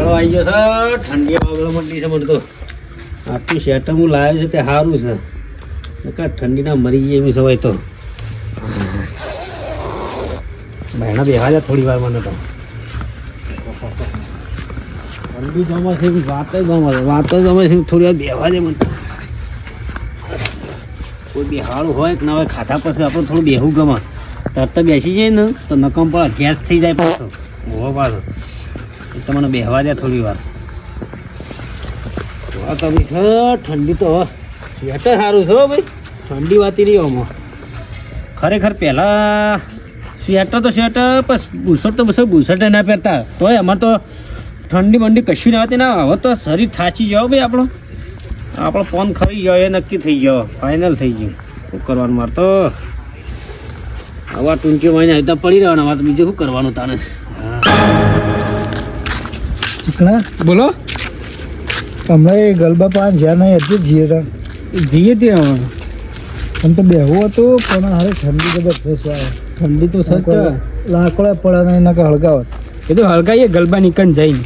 શિયાળો આવી ગયો છે, ઠંડી વાગવા માંડી છે. મને તો આટલું શેટર હું લાવ્યો છે તે સારું છે, નકર ઠંડીના મરી જાય એવી સવાય તો. બહેણા બેહવા જાય થોડી વાર મને તો. ઠંડી જમા છે વાત જ જમા છે થોડી વાર બેહવા જાય મને. કોઈ બેહાડું હોય કે ના હોય ખાધા પછી આપણે થોડું બેહવું ગમે. તરત બેસી જાય ને તો નકમ પણ ગેસ થઈ જાય પાછો. ઓહો પાછો તમને બેહવા દે થોડી વાર. ઠંડી તો સ્વેટર સારું છે ભાઈ, ઠંડી વાતી નહીં આમાં. ખરેખર પહેલાં સ્વેટર તો સ્વેટર બસ બુશર્ટ તો બસ બુશર્ટ ના પહેરતા તોય અમારે તો ઠંડી બંડી કશું ના આવતી. ના હવે તો શરીર થાચી જાઓ ભાઈ આપણો ફોન ખરી ગયો એ નક્કી થઈ ગયો, ફાઇનલ થઈ ગયું. શું કરવાનું મારે તો આવા ટૂંકી મહિને આવી પડી રહેવાનું. હવે તો બીજું શું કરવાનું તાને. બોલો હમણાં એ ગલબા પાન જ્યાં નહીં એટલે જઈએ ત્યાં આમ તો બેહવું હતું પણ હવે ઠંડી જબરદસ્ત આવે. ઠંડી તો સચ લાકડા પડે નહીં એના કે હળગાવત એ તો હળગાઈએ ગલબા નીકળ જઈને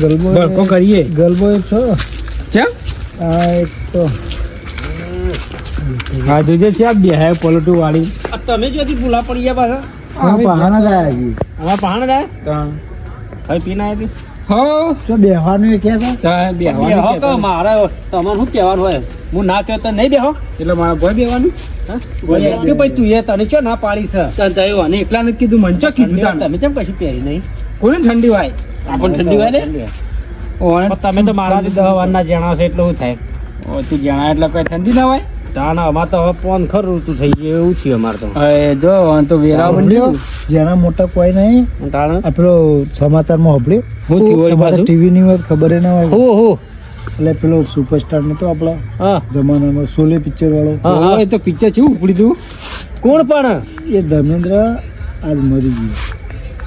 ગલબો કરીએ. ગલબો એક છો ચા આ એક તો હા જોજે છે બે હે પોલટુ વાળી. તમે જોથી ભૂલા પડી ગયા પાછા. પહાણા ગયા છે અમારા પહાણ જાય ખાઈ પીને આવી હો તો બેહવાનું એ કે છે બેહો તો મારે તમારે શું કહેવાનું હોય. હું ના કહ્યું તો નહીં બેહો એટલે મારા ભાઈ બેવાનું કે ભાઈ તું એ તને ચો ના પાડી છે. અને એકલા નથી કીધું મને ચો કીધું તમે કેમ કશું પહેરી નહીં. કોને ઠંડી વાય આપણને ઠંડી વાય ને. તમે તો મારાથી 10 વારના જણાવશો એટલે શું થાય. તું જણા એટલે કઈ ઠંડી ના હોય. તાના અમારે તો હવે ફોન ખરું ઋતુ થઈ ગયું એવું છે અમારે તો. જો તો વેરા મંડ્યો જેના મોટા કોઈ નહીં. તાણે આ પેલો સમાચારમાં સાંભળ્યું હું થયું વળી પાછું? ટીવી ની વાત ખબર ના હોય હું એટલે પેલો સુપરસ્ટાર નતો આપણા હા જમાનામાં શોલે પિક્ચર વાળો હા. એ તો પિક્ચર છે ઉપડી તું કોણ પણ એ ધર્મેન્દ્ર આજ મરી ગયો.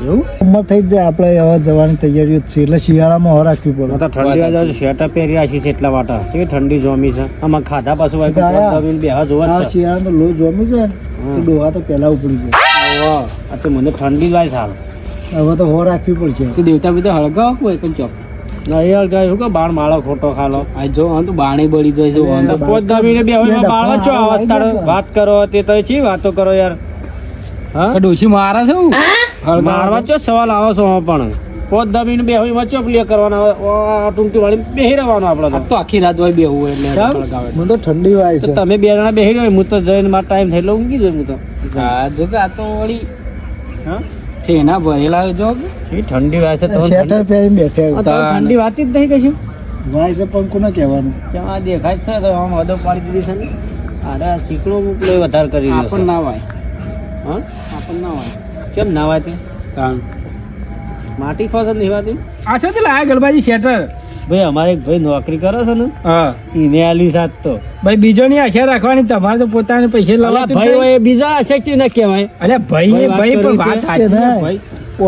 એવું ઉંમર થઈ જ જાય આપણે હવે જવાની તૈયારીઓ જ છે એટલે શિયાળામાં હવા રાખવી પડે. તો ઠંડી આજે સ્વેટર પહેરી રાખી છે એટલા માટે કે ઠંડી જોમી છે. આમાં ખાધા પાછું હોય તો બેહા જોવા આ જ છે. શિયાળાનો લો જોમી છે ને તો ડોહા તો પહેલા ઉપડી જાય. આ તો મને ઠંડી જ વાય સારું. હવે તો હવા રાખવી પડશે. તું દેવતા બધા હળગાવ કોઈ પણ ચોક ના એ અડગાય શું કે બાણ માળો ખોટો ખાલો. આ જો તો બાણે બળી જાય છે અરે, પોત દાબીને બે હોય બાળો છો અવસ્થા વાત કરો તે તો ચી વાતો કરો યાર. હા ડોશી મારા છે મારવા ચો સવાલ આવો છો પણ પોત દાબીને બે હોય વચ્ચો પ્લે કરવાના ટૂંકી વાળી બેહી રહેવાનું આપણે તો આખી રાત હોય બેહવું એટલે ચાલ. હળગાવે. મને તો ઠંડી વાય તો છે. તમે બે જણા બેહી રહ્યો હું તો જઈને મારો ટાઈમ થઈ એટલે ઊંઘી જાય હું તો. હા જો કે આ તો વળી હા ઠેના ભરેલા જો એ ઠંડી વાય છે તો સ્વેટર પહેરીને બેઠા ઠંડી વાતી જ નહીં કશું. વાય છે પણ કોને કહેવાનું. આ દેખાય જ છે તો આમ હદો પાડી દીધી છે ને. અરે ચીકણો મૂકલો વધારે કરી દીધો આપણ છે. ના વાય હા આપણ ના વાય કેમ ના વાતી માટી ખોસ જ નહીં વાતી. આ છો તે લાયા ગલબાજી શેટર ભાઈ અમારે એક ભાઈ નોકરી કરે છે ને હા એને આલી સાત તો ભાઈ બીજો ની આશા રાખવાની તમારે તો પોતાને પૈસે અલા લાવવા ભાઈ હોય એ બીજા અશક્તિ ના કહેવાય. અરે ભાઈ ભાઈ ભાઈ વાત પણ કરી વાત છે. સાચી છે ભાઈ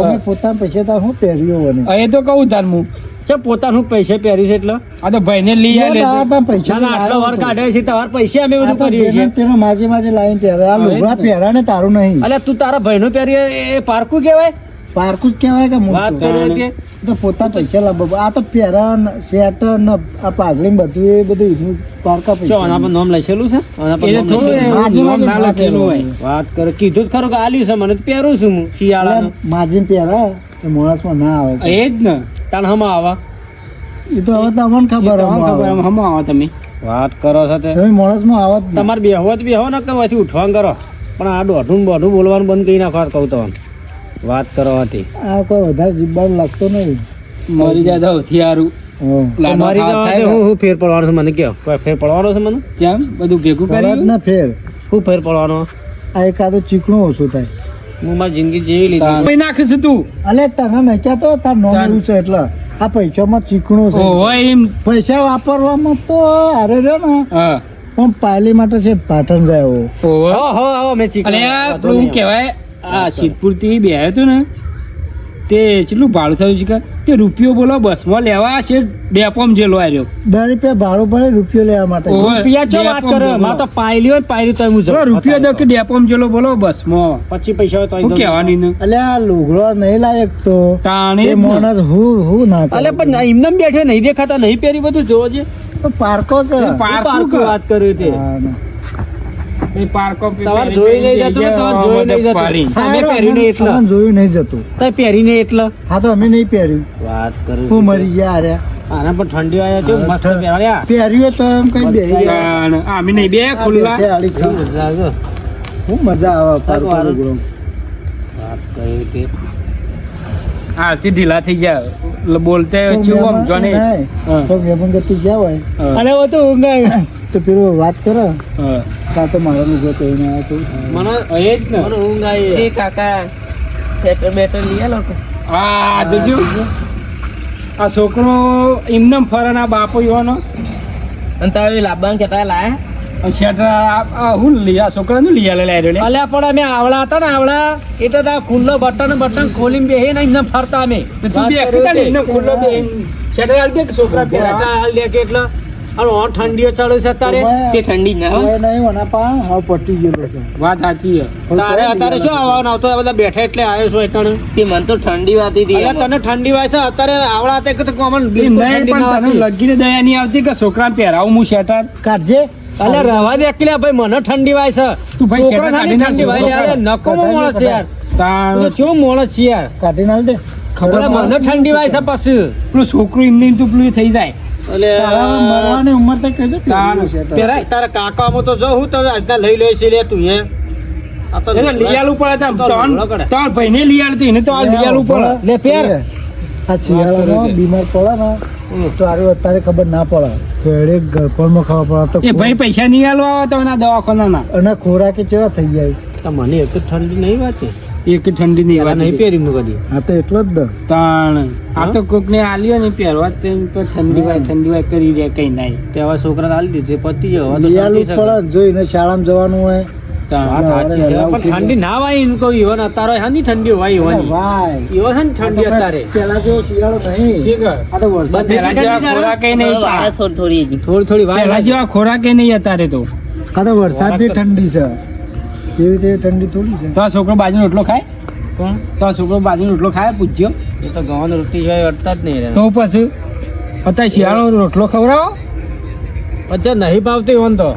અમે પોતાના પૈસા તાર હું પહેર્યો બને. એ તો કહું તાર હું છે પોતાનું પૈસે પહેર્યું છે એટલે આ તો ભાઈ ને લઈ આવે પૈસા ના આટલો વાર કાઢે છે તમારા પૈસે અમે બધું કરીએ છીએ. તેનો માજે માજે લાઈન પહેરે આ લુગડા પહેરા ને તારું નહીં. અલ્યા તું તારા ભાઈનું પહેરી એ પારકું કહેવાય. પારકું જ કહેવાય કે વાત મોટું. કરે કે તો પોતાના પૈસા લાવો. આ તો પહેરા સ્વેટર ને આ પાઘડી ને બધું એ બધું એનું પારકા ચો આના પર પૈસા. નામ લખેલું છે આના પર એ નામ થોડું લખેલું. માજી નામ માજી ના લખેલું હોય વાત કરે કીધું જ ખરું કે આલ્યું છે મને તો પહેરું છું હું શિયાળાનું. માજીને પહેરા એ માણસમાં ના આવે. એ જ ને તાણ હમ આવા એ તો હવે તમને ખબર ખબર હમ આવો તમે વાત કરો છો તે તમે માણસમાં આવત નહીં. તમારે બેહવો તો બેહો ને કે પછી ઉઠવાનું કરો પણ આ દોઢું બોઢું બોલવાનું બંધ કરી નાખો કહું તો વાત કરો હતી. આ કોઈ વધારે જીબ્બાનું લાગતો નહીં. મરી જાય તો હથિયારું હા. મારી હું ફેર પડવાનો છે મને કહો કોઈ ફેર પડવાનો છે મને કેમ બધું ભેગું ફરજ કરી ના ફેર શું ફેર પડવાનો. આ એકાદો ચીકણું ઓછું થાય. હું મારી જિંદગી જેવી લીધી. કોઈ નાખીશું તું અલે તને નહીં કહેતો તાર નોમ એવું છે એટલે આ પૈસામાં ચીકણું છે. ઓહો એમ પૈસા વાપરવામાં તો હારે રહ્યો ને હા પણ પાયલી માટે છે પાટણ જાય એવો. ઓહો હો મેં ચીકણું અલે આ પેલું હું કહેવાય આ સિદ્ધપુર થી બે હતું ને તે કેટલું ભાડું થયું છે કે તે રૂપિયો બોલો બસમાં લેવા છે ડેપોમ જેલો આવ્યો 10 રૂપિયા ભાડું પડે રૂપિયો લેવા માટે ઓહો. રૂપિયા ચો વાત કરે ડેપોમ માં તો પાયલી હોય પાયલી તો હું બોલો, રૂપિયો દો કે ડેપોમ જેલો બોલો બસમાં પછી પૈસા હોય તો શું કહેવાની ને એટલે આ લુગડો નહીં લાયક તો તાણે એ જ ને. માણસ હું ના કરે. અલે પણ એમને બેઠે નહીં દેખાતા નહીં પહેરી બધું જોવો છે તો પારકો કે એ પારકું પારકું કે? વાત કર્યું તે હા, ના. એ પારકો તમારે જોઈ નહીં જતું ને, તમારે જોઈ નહીં જતું. પાડી. અમે પહેર્યું નહીં એટલે. અમને જોયું નહીં જતું તો પહેરીને એટલે હા તો અમે નહીં પહેર્યું વાત કરું હું મરી ગયા અરે આના પણ ઠંડી આવ્યા છે હા, મસ્ત પહેર્યા પહેર્યું તો એમ કઈ બેહી ગયા. તાણે. આમે નહીં બે ખુલ્લા આ આલી ખાવા. લાગો. હું મજા આવે પારકો સારું. લુગડો. વાત કર્યું તે આરતી ઢીલા થઈ ગયા બોલતે તો ચેવું આમ મહેમાન જોને નહીં. હા. તો મહેમાન ગતિ ગયા હોય હા. અને वो तो ઊંઘ આવી. તો પેલું વાત કરે હા. કાં તો મારો લુગડો પહેરીને આવ્યો તો મને એ જ ને મને ઊંઘ આવી. એ કાકા સ્વેટર બેટર લઈ લોકો આ જોજો આ છોકરો એમને ફરે ના બાપો ઈવાનો અને તારે લાવવાનું કેતા લાયા શેટર આ હું લઈ આ છોકરાનું લઈ આલે લાવ્યો લે. અલ્યા પણ અમે આવડા હતા ને આવડા એટલે તો આ ખુલ્લો બટન ખોલીને બેહી ને એમને ફરતા અમે તો તું બી એકતા ને એમને ખુલ્લો બે શેટર આલ દે કે છોકરા પહેરા હાલ દે કે એટલે અને ઓર ઠંડીઓ ચાલુ છે અત્યારે તે ઠંડી ના હોય હવે નહીં વના પા હવે પટી ગયેલો છે વાત સાચી છે તારે અત્યારે શું આવવાનું આવતો આ બધા બેઠા એટલે આવ્યો છો એકણ તે મને તો ઠંડી વાતી હતી અલ્યા તને ઠંડી વાય છે અત્યારે આવડા હતા કે કોમન એ બિલકુલ નહીં ઠંડી ના પણ તને વાતી. લગીને દયા નહીં આવતી કે છોકરાને પહેરાવું હું શેટર કાઢજે અલ્યા રવા દે એકલા ભાઈ મને ઠંડી વાય છે તું ભાઈ છોકરા શેટર નાની કાઢી નાખ, ઠંડી વાય છોકરો યાર નકોમો માણસ છે યાર તું તાણ તો ચેવો માણસ છે યાર કાઢી નાખ દે અલ્યા મને ઠંડી વાય છે પછી પેલું છોકરું એમને એમ તો પેલું થઈ જાય તારા મરવાની ઉંમર તો કહેજો તાણ. પહેરેલું છે તો. પહેરાય. તારા કાકામાં તો જો હું તો આજના લઈ લે છે લે તું હે આ તો એને લઈ આલવું પડે તાર. તો લુગડો કાઢે. તાર ભાઈને લઈ આલતી એને તો આ લઈ આલવું પડે લે પહેર. આ શિયાળામાં બીમાર પડે ને તો આરું અત્યારે ખબર ના પડે ઘરે ગળપણમાં ખબર પડે એ ભાઈ પૈસા નહીં આલવા આવે તો એના દવાખાનાના અને ખોરાક કેવા થઈ જાય તો મને એક જ ઠંડી નહીં વાતે એક ઠંડી નહીં એવા નહીં વાત પહેરી હું કદી હા તો એટલો જ દર તાણ આ તો કોક ને આલ્યો ને પહેરવા તે તો ઠંડી વાય કરી રહે કઈ નહીં તેવા છોકરાને આલી દીધી પતી ગયો હવે તો બિયાલું ઠંડી છે. પડે જોઈને શાળામાં જવાનું હોય તાણ. વાત સાચી છે હવે પણ ઠંડી ના વાય એમ કહું ઈવન અત્યારે હાની ઠંડી વાય ઈવન ભાઈ ઈવન છે ને ઠંડી અત્યારે પેલા જેવો શિયાળો નહીં ઠીક હે. આ તો વરસાદ બધી પહેલા જેવા ખોરાકે નહીં વાળા થોડી થોડી હજી થોડી થોડી પહેલા વાય જેવા ખોરાકે નહીં અત્યારે તો આ તો વરસાદની ઠંડી છે એવી તેવી ઠંડી થોડી છે તો આ છોકરો બાજુનો રોટલો ખાય કોણ તો આ છોકરો બાજુનો રોટલો ખાય પૂછ્યો એ તો ગવાની રોટી સિવાય અડતા જ નહીં રે તો પછી અત્યારે શિયાળો રોટલો ખવડાવો પછી નહીં ભાવતી ઈવન તો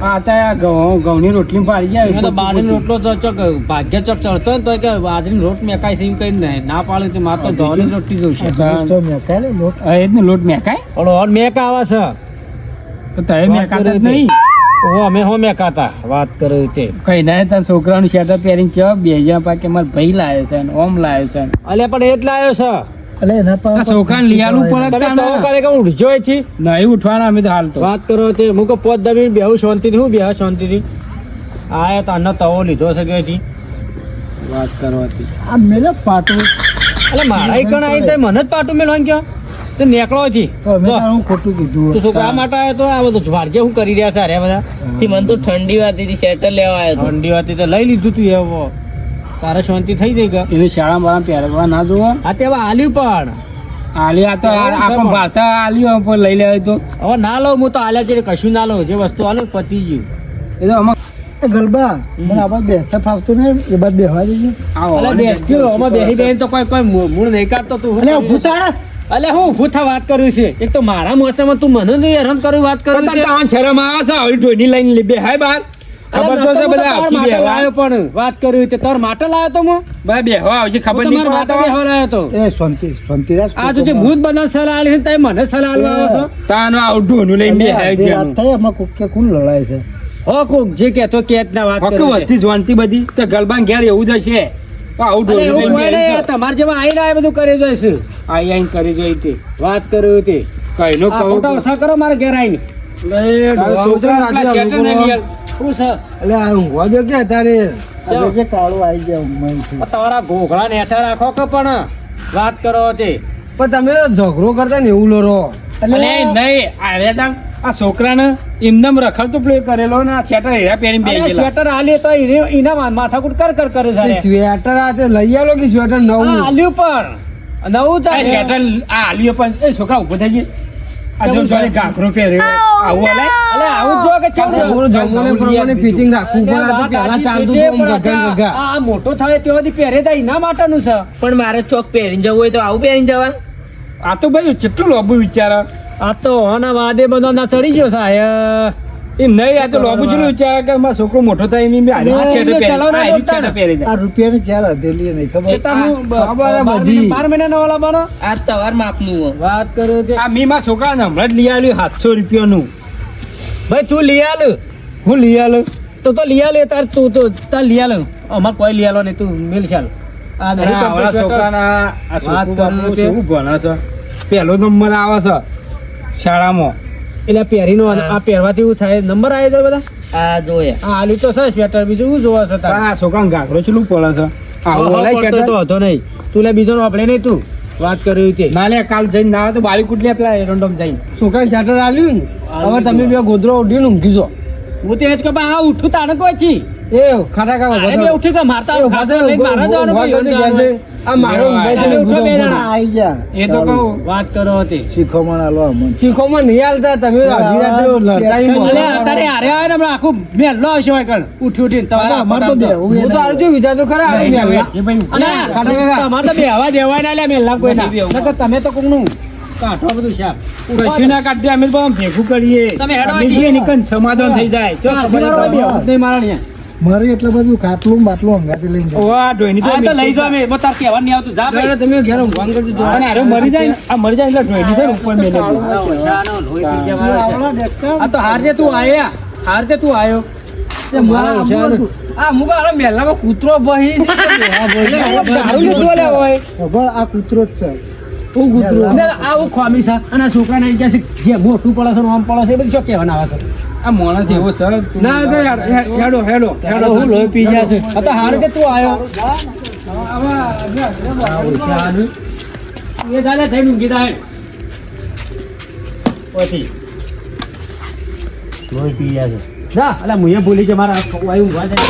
આ અત્યારે ઘઉંની રોટલી પાડી મેં તો જાય બાજરીનો રોટલો તો ચોક ભાગ્ય ચોક ચડતો ને તો કે બાજરીનો રોટ મેકાય છે એવું કઈ નહીં ના પાડે તો મારે તો ઘઉંની રોટલી જોઈશે તો મેકાય ને લોટ એ જ ને લોટ મેકાય ઓલો ઓર મેક આવે છે તો તમે વાત મેકાતા જ કરી નહીં ઓ અમે હો મેકાતા વાત કરે તે કઈ ના તાર છોકરાનું શેટર પહેરીને ચો બે હજાર પાકે મારા ભાઈ લાવે છે ને ઓમ લાવે છે અલ્યા પણ એ જ લાવ્યો છે એટલે એના પર આ છોકરાને લઈ આલવું પડે તમે તો કરે કે ઉઠજો અહીંથી નહીં ઉઠવાના અમે તો હાલ તો વાત કરો તે હું કહું પોત દબીને બેહું શાંતિથી હું બેહ શાંતિથી આયા તો આનો તવો લીધો છે કે અહીંથી વાત કરવાથી આ મેલે પાટું એટલે મારા કણ આવી તો મને જ પાટું મેળવાનું કયો તે નીકળો અહીંથી તો અમે તારું ખોટું કીધું તો છોકરા માટે આવ્યો તો આ બધું વારજે શું કરી રહ્યા છે અરે બધા તે મને તો ઠંડી વાતી હતી સ્વેટર લેવા આવ્યો હતો ઠંડી હતી તો લઈ લીધું તું એવો તારે શાંતિ થઈ ગઈ કે એને શાળામાં પહેરવા ના જોવા આ તેવા આલ્યું પણ આલી આ તો આપણ ભાતા આલ્યું પણ લઈ લેવાય તો હવે ના લઉં હું તો આલ્યા છે કશું ના લઉં જે વસ્તુ આલે પતી ગયું એ તો આમાં એ ગલબા મને આ બાદ બેસતા ફાવતું ને એ બાદ બેહવા દેજો આવો અલે બેસ્યો અમે બેહી બેહીને તો કોઈ મૂળ નહીં કાઢતો તું અલે ઊભું થા અલે હું ઊભું થા વાત કરું છે એક તો મારા મોચામાં તું મને નહીં હેરાન કરું વાત કરું છે તાણ શરમ આવે છે હવે ઢોની લઈને બે હાય બાર ખબર તો છે બધા આવતી માટે બેહવા લાયો પણ વાત કરું છે તાર માટે લાયો તો હું ભાઈ બેહવા આવશે ખબર હું નહીં તમારા માટે પડતો બેહવા લાયો તો એ શાંતિરાજ આ તો જે ભૂત બનાવ સલાહ આલી છે ને તમે મને સલાહ આલવા આવો છો તાનો આવ ઢોનું લઈને બે હાય છે વાત થઈ એમાં કોક કે કોણ લડાય છે હો કોક જે કહેતો કે જ ના વાત હક કરે છે. વસ્તી જોનતી બધી તો ગલબાન ઘેર એવું જ હશે આવું અરે એવું ઢોનું કોઈ લઈને નહીં, તમારે જેવા આઈને આ બધું કરી જાય છે આઈ આઈને કરી જોઈ તે વાત કરું તે કઈનો આ કહું ખોટા ઓછા કરો મારે ઘેર આઈને છોકરા આટલા શેટર નહીં યાર. શું છે એટલે આ ઊંઘવા દો કે તારે જે કાળું આવી ગયા ઊંઘમાંથી. આ તમારા ઘોઘળા નેચા રાખો કે પણ વાત કરો તે પણ તમે ઝઘડો કરતા ને એવું લડો અલે નહીં આવ્યા તા આ છોકરાને એમનેમ રખડતો પ્લે કરેલો ને આ સ્વેટર હેરા પહેરીને બેસી ગયેલા. સ્વેટર આલી તો એના માથાકૂટ કર કરે છે સ્વેટર આ તે લઈ આલો કે સ્વેટર નવું આલ્યું પર નવું આ સ્વેટર આ હાલ્યો પણ એ છોકરા ઉભો થઈ ગયા. આ જો જોડે ઘાઘરો પહેર્યો હોય. આવું હલાય? અલે આવું જો કે ચાલ જમવાને પ્રમાણે ફિટિંગ રાખવું પણ આ તો પહેલા ચાલતું હતું આમ ગગા ગગા. આ મોટો થાય ત્યાં સુધી પહેરે તા એના માટેનું છે પણ મારે ચોક પહેરીને જવું હોય તો આવું પહેરીને જવાનું. આ તો ભાઈ કેટલું લોબુ વિચારે. આ તો આના વાદે બધો ના ચડી ગયો સાહેબ એમ નહીં, આ તો લોબુ જેટલું વિચારે કે મારો છોકરો મોટો થાય એમ બી હારી ના, સ્વેટર એમને પહેરી- ચલાવના હારી બોલતા સ્વેટર ને. પહેરી જાય. આ રૂપિયાની ચાર હથેલી નહીં ખબર એ તો હું ખબર હે બધી. 12 મહિનાના વાળા બનો આ તવાર માપનું હોય. વાત કરો કે આ મી મારા છોકરાને હમણાં જ લઈ આવ્યું 700 રૂપિયાનું. ભાઈ તું લઈ આલ હું લઈ આવ્યો? તો લઈ આલે તાર તું તો તાર લઈ આલ અમાર કોઈ લઈ આલો નહીં તું મિલ ચાલ આ નહીં અરે આવડા complete છોકરાના આ વાત છોકરું બાપુ કરો તે. કેવું ભણે છે. પહેલો નંબર આવે છે શાળામાં. એટલે પહેરીનો આ પહેરવાથી એવું થાય નંબર આવી જાય બધા આ જોયા. આ આલ્યું તો છે સ્વેટર બીજું શું જોવા છે પણ તારે આ છોકરાને ઘાઘરો ચેટલું પડે છે. આવું ઓહો, હલાય પડતો સ્વેટર? તો હતો નહીં તું લે બીજો વાપરે નહીં તું વાત કરી તે ના લે, કાલ જઈને ના આવે તો બાળી કુટલી પેલા એરંડોમ જઈને. છોકરાને સ્વેટર આલ્યું ને હવે તમે બે ગોદરો ઉડીને ઊંઘી જો હું તો એ જ કે ભાઈ આ ઉઠું તાણે કોઈ છી એ ખાટા કાકા અરે બે ઉઠી કે મારતા એ ખાતા ઉભા નહીં, મારા જવાનું ભાઈ, એવું જવાનું. આ મારો ઊંઘાઈ અરે જઈને ઉઠો બે ઊંઘી જણા. આઈ જા એ તો કહું. વાત કરો હતી શીખોમાં આલો અમને શીખોમાં નહીં આલતા તમે અડધી રાત્રે લડતા ઈ અલે મોડા. અત્યારે હારે આવે ને હમણાં આખું મેલ્લો આવશે હોય કણ ઉઠી ઉઠીને તમારે અમાર તો બેહવું હું તો આરું છું વિચારતો ખરા આવે નહીં, મેલા. એ ભાઈ અને ખાટા કાકા. તમારે તો બેહવા દેવાય ના લે મેલ્લા કોઈ ના નકર તમે તો કોકનું કાઢો બધું શાક કશું ના કાઢીએ, અમે તો આમ ભેગું કરીએ. તમે હેડો અમે અહીંથી. જઈએ નીકળ સમાધાન થઈ જાય. ચો, ખબર જ પડે. નહીં મારા નહીં. મારે એટલે બધું ખાટલું બાટલું અંગાથી લઈને જાઉં. ઓવા, ઢોયની તો આ તો લઈ જાઓ અમે બસ તાર કહેવાનું નહીં આવતું જા ભાઈ. તમે ઘેર ઊંઘવાનું કરજો. અને હારે મરી જાય ને, આ મરી જાય એટલે ઢોયની છે ને ઉપર મેલે દે. ઓછાનો લોહી પી જવાનો છે. આ તો હારજે તું આયા હારજે તું આયો તે મારા ઓછાનો. આ મુક આ મેલામાં કૂતરો બહી છે દારૂ લીધો લે હોય. ખબર આ કૂતરો જ છે હું કૂતરું. ને આવું ખોમી છે અને આ છોકરાને એમ કહે છે કે જે મોટું પડે છે ને આમ પડે છે એ બધું શું કહેવાના આવે છે આ માણસ એવો સર ના તો હેડો હેડો હેડો હું લોહી પી ગયા છે આ તો હારજે તું આયો એ દાદા થઈને ઊંઘી જાય પછી લોહી પી ગયા છે જા અલા મુએ ભૂલી કે મારા વાયુ ઊંઘવા જાય